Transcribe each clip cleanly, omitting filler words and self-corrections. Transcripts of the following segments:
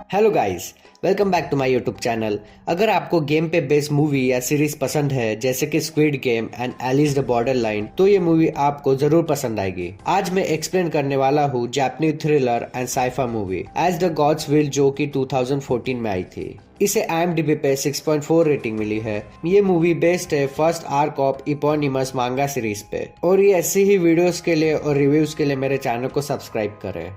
Hello guys, welcome back to my YouTube channel. अगर आपको game पे बेस्ड मूवी या सीरीज पसंद है जैसे कि Squid Game and Alice the borderline, तो ये मूवी आपको जरूर पसंद आएगी। आज मैं एक्सप्लेन करने वाला हूँ Japanese thriller and sci-fi movie as the gods will, जो कि 2014 में आई थी। इसे IMDb पे 6.4 रेटिंग मिली है। ये मूवी बेस्ड है फर्स्ट आर्क ऑफ इपोनिमस मांगा सीरीज पे, और ये ऐसी ही वीडियोस के लिए और रिव्यूज के लिए मेरे चैनल को सब्सक्राइब करें।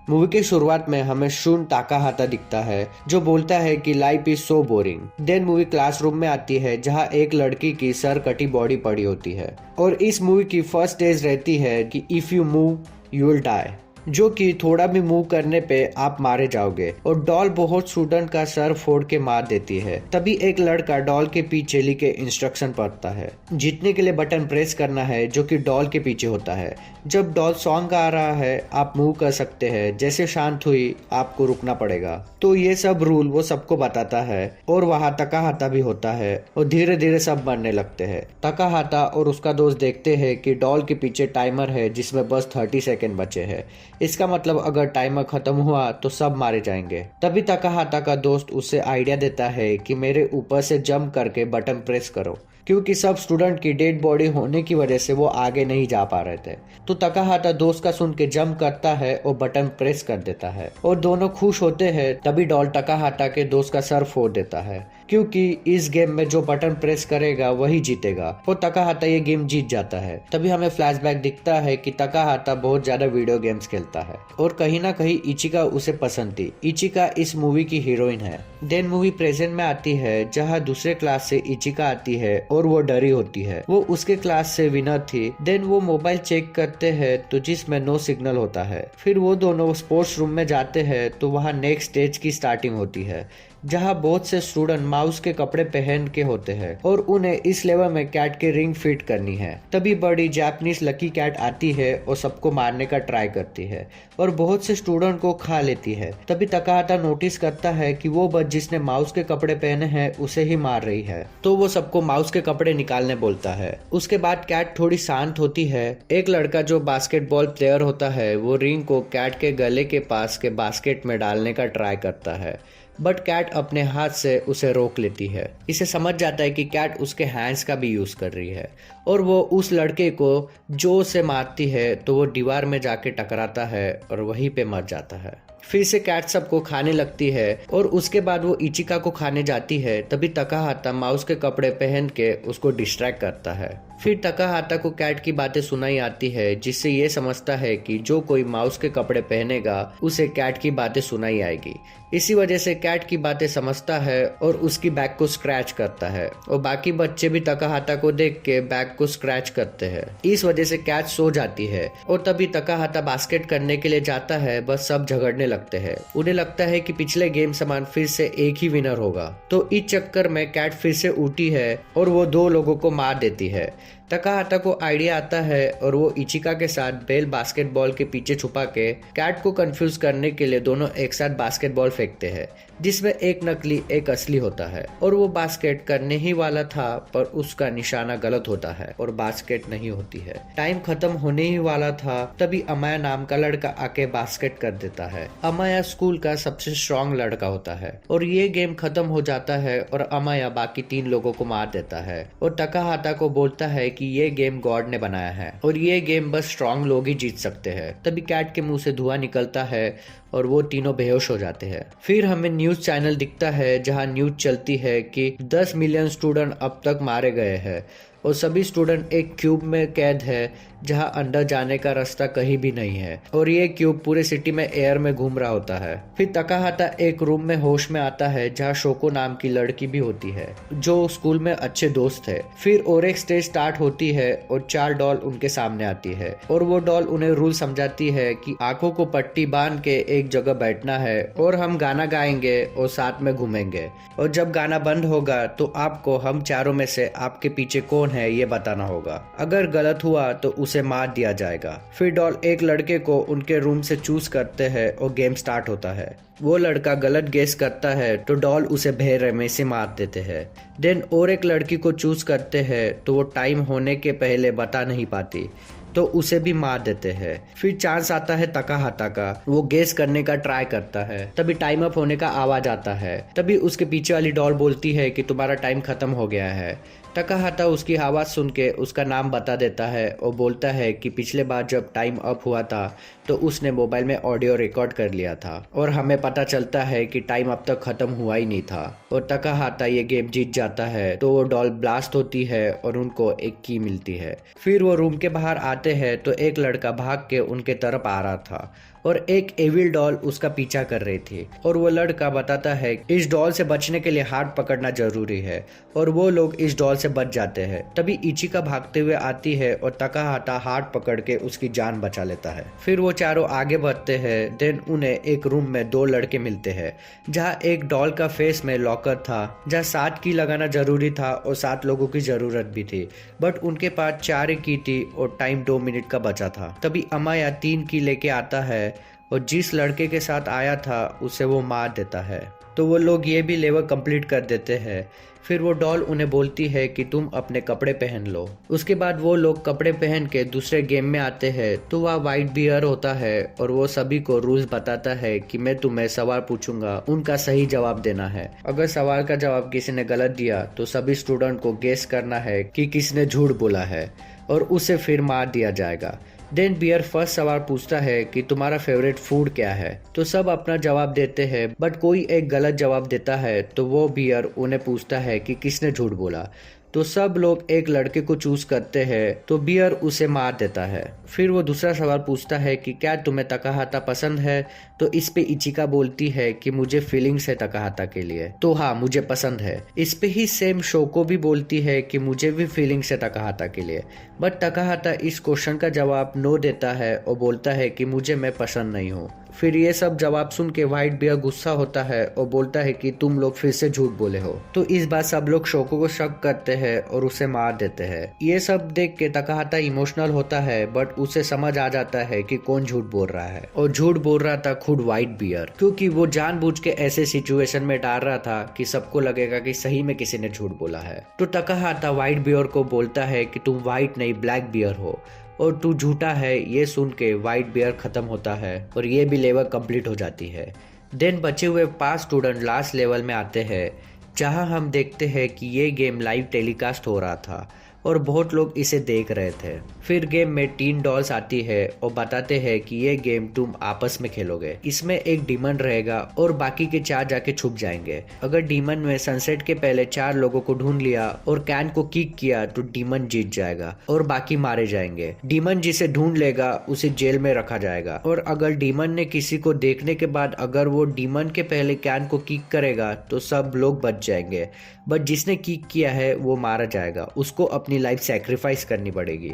मूवी की शुरुआत में हमें शुन ताकाहाता दिखता है, जो बोलता है कि life is so boring. Then movie classroom में आती है, जहां एक लड़की की सर कटी बॉडी पड़ी होती है, और इस मूवी की फर्स्ट स्टेज रहती है कि if you move you will die, जो कि थोड़ा भी मूव करने पे आप मारे जाओगे। और डॉल बहुत स्टूडेंट का सर फोड़ के मार देती है। तभी एक लड़का डॉल के पीछे लिखे इंस्ट्रक्शन पढ़ता है। जीतने के लिए बटन प्रेस करना है, जो कि डॉल के पीछे होता है। जब डॉल सॉन्ग गा रहा है आप मूव कर सकते हैं, जैसे शांत हुई आपको रुकना पड़ेगा। तो ये सब रूल वो सबको बताता है, और वहाँ ताकाहाता भी होता है, और धीरे धीरे सब मरने लगते हैं। ताकाहाता और उसका दोस्त देखते हैं कि डॉल के पीछे टाइमर है जिसमें बस 30 सेकेंड बचे हैं। इसका मतलब अगर टाइमर खत्म हुआ तो सब मारे जाएंगे। तभी ताकाहाता का दोस्त उसे आइडिया देता है कि मेरे ऊपर से जंप करके बटन प्रेस करो, क्योंकि सब स्टूडेंट की डेड बॉडी होने की वजह से वो आगे नहीं जा पा रहे थे। तो ताकाहाता दोस्त का सुन के जंप करता है और बटन प्रेस कर देता है, और दोनों खुश होते हैं। तभी डॉल ताकाहाता के दोस्त का सर फोड़ देता है, क्योंकि इस गेम में जो बटन प्रेस करेगा वही जीतेगा, और ताकाहाता ये गेम जीत जाता है। तभी हमें फ्लैशबैक दिखता है कि ताकाहाता बहुत ज्यादा वीडियो गेम्स खेलता है, और कहीं ना कहीं इचिका उसे पसंद थी। इचिका इस मूवी की हीरोइन है। देन मूवी प्रेजेंट में आती है, जहाँ दूसरे क्लास से इचिका आती है, और वो डरी होती है। वो उसके क्लास से विनर थी। देन वो मोबाइल चेक करते हैं तो जिसमें नो सिग्नल होता है। फिर वो दोनों स्पोर्ट्स रूम में जाते हैं, तो वहाँ नेक्स्ट स्टेज की स्टार्टिंग होती है, जहाँ बहुत से स्टूडेंट माउस के कपड़े पहन के होते हैं, और उन्हें इस लेवल में कैट के रिंग फिट करनी है। तभी बड़ी जापानीज लकी कैट आती है और सबको मारने का ट्राई करती है, और बहुत से स्टूडेंट को खा लेती है। तभी ताकाहाता नोटिस करता है कि वो बच्ची जिसने माउस के कपड़े पहने हैं उसे ही मार रही है, तो वो सबको माउस के कपड़े निकालने बोलता है। उसके बाद कैट थोड़ी शांत होती है। एक लड़का जो बास्केटबॉल प्लेयर होता है, वो रिंग को कैट के गले के पास के बास्केट में डालने का ट्राई करता है, बट कैट अपने हाथ से उसे रोक लेती है। इसे समझ जाता है कि कैट उसके हैंड्स का भी यूज कर रही है, और वो उस लड़के को जोर से मारती है, तो वो दीवार में जाके टकराता है और वहीं पे मर जाता है। फिर से कैट सबको खाने लगती है, और उसके बाद वो इचिका को खाने जाती है। तभी ताकाहाता माउस के कपड़े पहन के उसको डिस्ट्रैक्ट करता है। फिर ताकाहाता को कैट की बातें सुनाई आती है, जिससे ये समझता है कि जो कोई माउस के कपड़े पहनेगा उसे कैट की बातें सुनाई आएगी। इसी वजह से कैट की बातें समझता है और उसकी बैक को स्क्रैच करता है, और बाकी बच्चे भी ताकाहाता को देख के बैक को स्क्रैच करते हैं। इस वजह से कैट सो जाती है, और तभी ताकाहाता बास्केट करने के लिए जाता है। बस सब झगड़ने लगते हैं। उन्हें लगता है कि पिछले गेम समान फिर से एक ही विनर होगा। तो इस चक्कर में कैट फिर से उठी है, और वो दो लोगों को मार देती है। ताकाहाता को आइडिया आता है, और वो इचिका के साथ बेल बास्केटबॉल के पीछे छुपा के कैट को कंफ्यूज करने के लिए दोनों एक साथ बास्केटबॉल फेंकते हैं, जिसमें एक नकली एक असली होता है। और वो बास्केट करने ही वाला था, पर उसका निशाना गलत होता है और बास्केट नहीं होती है। टाइम खत्म होने ही वाला था, तभी अमाया नाम का लड़का आके बास्केट कर देता है। अमाया स्कूल का सबसे स्ट्रॉन्ग लड़का होता है, और ये गेम खत्म हो जाता है, और अमाया बाकी 3 लोगों को मार देता है, और ताकाहाता को बोलता है कि ये गेम गॉड ने बनाया है, और ये गेम बस स्ट्रॉन्ग लोग ही जीत सकते हैं। तभी कैट के मुंह से धुआं निकलता है, और वो तीनों बेहोश हो जाते हैं। फिर हमें न्यूज चैनल दिखता है, जहां न्यूज चलती है कि 10 मिलियन स्टूडेंट अब तक मारे गए हैं, और सभी स्टूडेंट एक क्यूब में कैद है, जहां अंदर जाने का रास्ता कहीं भी नहीं है, और ये क्यूब पूरे सिटी में एयर में घूम रहा होता है। फिर ताकाहाता एक रूम में होश में आता है, जहां शोको नाम की लड़की भी होती है, जो स्कूल में अच्छे दोस्त है। फिर और एक स्टेज स्टार्ट होती है, और 4 डॉल उनके सामने आती है, और वो डॉल उन्हें रूल समझाती है कि आंखों को पट्टी बांध के एक जगह बैठना है, और हम गाना गाएंगे और साथ में घूमेंगे, और जब गाना बंद होगा तो आपको हम चारों में से आपके पीछे कौन है ये बताना होगा। अगर गलत हुआ तो उसे मार दिया जाएगा। फिर डॉल एक लड़के को उनके रूम से चूज करते हैं, और गेम स्टार्ट होता है। वो लड़का गलत गेस करता है, तो डॉल उसे भेड़ में से मार देते हैं। देन और एक लड़की को चूज करते हैं, तो वो टाइम होने के पहले बता नहीं पाती। तो उसे भी मार देते हैं। फिर चांस आता है तकाहाता का, वो गेस करने का ट्राई करता है। तभी टाइम अप होने का आवाज आता है। तभी उसके पीछे वाली डॉल बोलती है कि तुम्हारा टाइम खत्म हो गया है। तकाहाता उसकी आवाज़ सुन के उसका नाम बता देता है और बोलता है कि पिछले बार जब टाइम अप हुआ था तो उसने मोबाइल में ऑडियो रिकॉर्ड कर लिया था और हमें पता चलता है कि टाइम अब तक खत्म हुआ ही नहीं था। और तकाहाता ये गेम जीत जाता है तो वो डॉल ब्लास्ट होती है और उनको एक की मिलती है। फिर वो रूम के बाहर आते हैं तो एक लड़का भाग के उनके तरफ आ रहा था और एक एविल डॉल उसका पीछा कर रही थी। और वो लड़का बताता है इस डॉल से बचने के लिए हाथ पकड़ना जरूरी है और वो लोग इस डॉल से बच जाते हैं। तभी इचिका भागते हुए आती है और तकाहाता हाथ पकड़ के उसकी जान बचा लेता है। फिर वो चारों आगे बढ़ते हैं। देन उन्हें एक रूम में दो लड़के मिलते हैं जहाँ एक डॉल का फेस में लॉकर था जहाँ 7 की लगाना जरूरी था और 7 लोगों की जरूरत भी थी, बट उनके पास 4 की थी और टाइम 2 मिनट का बचा था। तभी अमाया 3 की लेके आता है और जिस लड़के के साथ आया था उसे वो मार देता है। तो वो लोग ये भी लेवल कंप्लीट कर देते हैं। फिर वो डॉल उन्हें बोलती है कि तुम अपने कपड़े पहन लो। उसके बाद वो लोग कपड़े पहन के दूसरे गेम में आते हैं तो वह वाइट बियर होता है और वो सभी को रूल्स बताता है कि मैं तुम्हें सवाल पूछूंगा, उनका सही जवाब देना है। अगर सवाल का जवाब किसी ने गलत दिया तो सभी स्टूडेंट को गेस करना है कि किसने झूठ बोला है और उसे फिर मार दिया जाएगा। देन बियर फर्स्ट सवाल पूछता है कि तुम्हारा फेवरेट फूड क्या है। तो सब अपना जवाब देते हैं बट कोई एक गलत जवाब देता है तो वो बियर उन्हें पूछता है कि किसने झूठ बोला। तो सब लोग एक लड़के को चूज करते हैं तो बियर उसे मार देता है। फिर वो दूसरा सवाल पूछता है कि क्या तुम्हें तकाहाता पसंद है। तो इस पे इचिका बोलती है कि मुझे फीलिंग्स है तकाहाता के लिए, तो हाँ मुझे पसंद है। इस पे ही सेम शोको भी बोलती है कि मुझे भी फीलिंग्स है तकाहाता के लिए, बट तकाहाता इस क्वेश्चन का जवाब नो देता है और बोलता है कि मुझे मैं पसंद नहीं हूँ। फिर ये सब जवाब सुन के व्हाइट बियर गुस्सा होता है और बोलता है कि तुम लोग फिर से झूठ बोले हो। तो इस बात सब लोग शोको को शक करते हैं और उसे मार देते हैं। ये सब देख के तकाहाता इमोशनल होता है बट उसे समझ आ जाता है कि कौन झूठ बोल रहा है और झूठ बोल रहा था खुद व्हाइट बियर, क्योंकि वो जानबूझ के ऐसे सिचुएशन में डाल रहा था कि सबको लगेगा कि सही में किसी ने झूठ बोला है। तो तकाहाता व्हाइट बियर को बोलता है कि तुम व्हाइट नहीं ब्लैक बियर हो और तू झूठा है। ये सुन के व्हाइट बियर खत्म होता है और ये भी लेवल कंप्लीट हो जाती है। देन बचे हुए 5 स्टूडेंट लास्ट लेवल में आते हैं जहां हम देखते हैं कि ये गेम लाइव टेलीकास्ट हो रहा था और बहुत लोग इसे देख रहे थे। फिर गेम में 3 डॉल्स आती है और बताते हैं कि ये गेम तुम आपस में खेलोगे। इसमें एक डीमन रहेगा और बाकी के 4 जाके छुप जाएंगे। अगर डीमन में सनसेट के पहले 4 लोगों को ढूंढ लिया और कैन को किक किया तो डीमन जीत जाएगा और बाकी मारे जाएंगे। डीमन जिसे ढूंढ लेगा उसे जेल में रखा जाएगा और अगर डीमन ने किसी को देखने के बाद अगर वो डीमन के पहले कैन को किक करेगा तो सब लोग बच जाएंगे, बट जिसने किक किया है वो मारा जाएगा, उसको अपनी लाइफ सैक्रिफाइस करनी पड़ेगी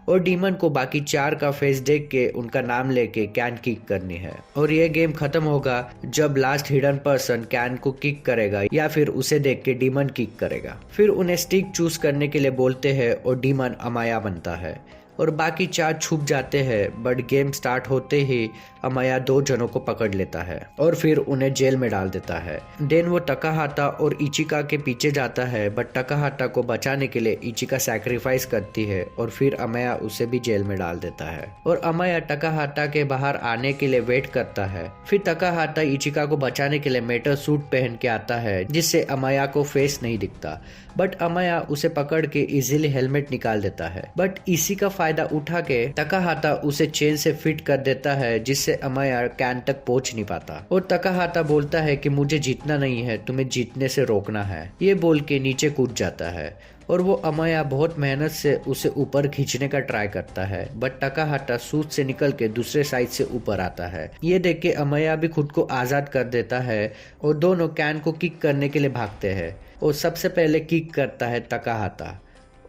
और डीमन को बाकी 4 का फेस देख के उनका नाम लेके कैन किक करनी है। और ये गेम खत्म होगा जब लास्ट हिडन पर्सन कैन को किक करेगा या फिर उसे देख के डीमन किक करेगा। फिर उन्हें स्टिक चूज करने के लिए बोलते हैं और डीमन अमाया बनता है और बाकी 4 छुप जाते हैं, बट गेम स्टार्ट होते ही अमाया 2 जनों को पकड़ लेता है और फिर उन्हें जेल में डाल देता है। देन वो तकाहाता और इचिका के पीछे जाता है बट तकाहाता को बचाने के लिए इचिका सैक्रिफाइस करती है और फिर अमाया उसे भी जेल में डाल देता है और अमाया तकाहाता के बाहर आने के लिए वेट करता है। फिर तकाहाता इचिका को बचाने के लिए मेटल सूट पहन के आता है जिससे अमाया को फेस नहीं दिखता, बट अमाया उसे पकड़ के इजीली हेलमेट निकाल देता है। बट इसी का फायदा उठा के तकाहाता उसे चेन से फिट कर देता है जिससे अमाया कैन तक पहुंच नहीं पाता और तकाहाता बोलता है कि मुझे जीतना नहीं है, तुम्हें जीतने से रोकना है। ये बोल के नीचे कूद जाता है और वो अमाया बहुत मेहनत से उसे ऊपर खींचने का ट्राई करता है, बट तकाहाता सूट से निकल के दूसरे साइड से ऊपर आता है। ये देख के अमाया भी खुद को आजाद कर देता है और दोनों कैन को किक करने के लिए भागते हैं और सबसे पहले किक करता है तकाहाता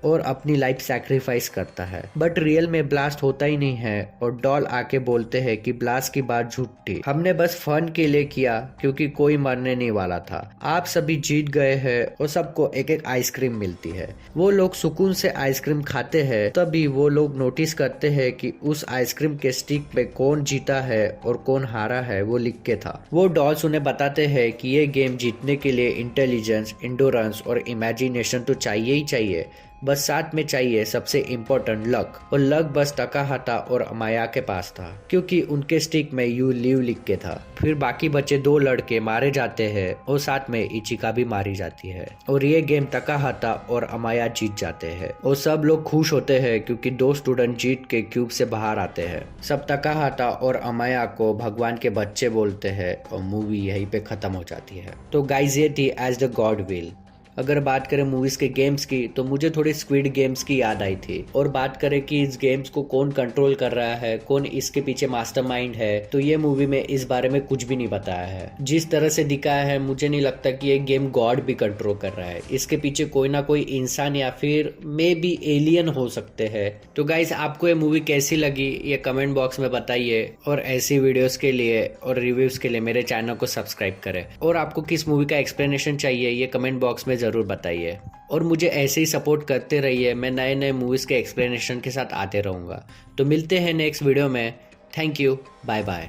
और अपनी लाइफ सैक्रिफाइस करता है, बट रियल में ब्लास्ट होता ही नहीं है और डॉल आके बोलते हैं कि ब्लास्ट की बात झूठ थी, हमने बस फन के लिए किया क्योंकि कोई मरने नहीं वाला था। आप सभी जीत गए हैं और सबको एक एक आइसक्रीम मिलती है। वो लोग सुकून से आइसक्रीम खाते हैं, तभी वो लोग नोटिस करते हैं कि उस आइसक्रीम के स्टिक पे कौन जीता है और कौन हारा है वो लिख के था। वो डॉल्स उन्हें बताते हैं कि ये गेम जीतने के लिए इंटेलिजेंस, इंडोरेंस और इमेजिनेशन तो चाहिए ही चाहिए, बस साथ में चाहिए सबसे इम्पोर्टेंट लक, और लक बस तकाहाता और अमाया के पास था क्योंकि उनके स्टिक में यू लिव लिख के था। फिर बाकी बचे 2 लड़के मारे जाते हैं और साथ में इचिका भी मारी जाती है और ये गेम तकाहाता और अमाया जीत जाते हैं और सब लोग खुश होते हैं क्योंकि 2 स्टूडेंट जीत के क्यूब से बाहर आते हैं। सब तकाहाता और अमाया को भगवान के बच्चे बोलते हैं और मूवी यहीं पे खत्म हो जाती है। तो गाइस ये थी एज द गॉड विल। अगर बात करें मूवीज के गेम्स की तो मुझे थोड़ी स्क्विड गेम्स की याद आई थी। और बात करें कि इस गेम्स को कौन कंट्रोल कर रहा है, कौन इसके पीछे मास्टरमाइंड है, तो ये मूवी में इस बारे में कुछ भी नहीं बताया है। जिस तरह से दिखाया है मुझे नहीं लगता कि ये गेम गॉड भी कंट्रोल कर रहा है। इसके पीछे कोई ना कोई इंसान या फिर मे बी एलियन हो सकते हैं। तो गाइस आपको ये मूवी कैसी लगी ये कमेंट बॉक्स में बताइए और ऐसी वीडियोस के लिए और रिव्यूज के लिए मेरे चैनल को सब्सक्राइब करें। और आपको किस मूवी का एक्सप्लेनेशन चाहिए ये कमेंट बॉक्स में जरूर बताइए और मुझे ऐसे ही सपोर्ट करते रहिए। मैं नए नए मूवीज के एक्सप्लेनेशन के साथ आते रहूँगा। तो मिलते हैं नेक्स्ट वीडियो में। Thank you, bye bye.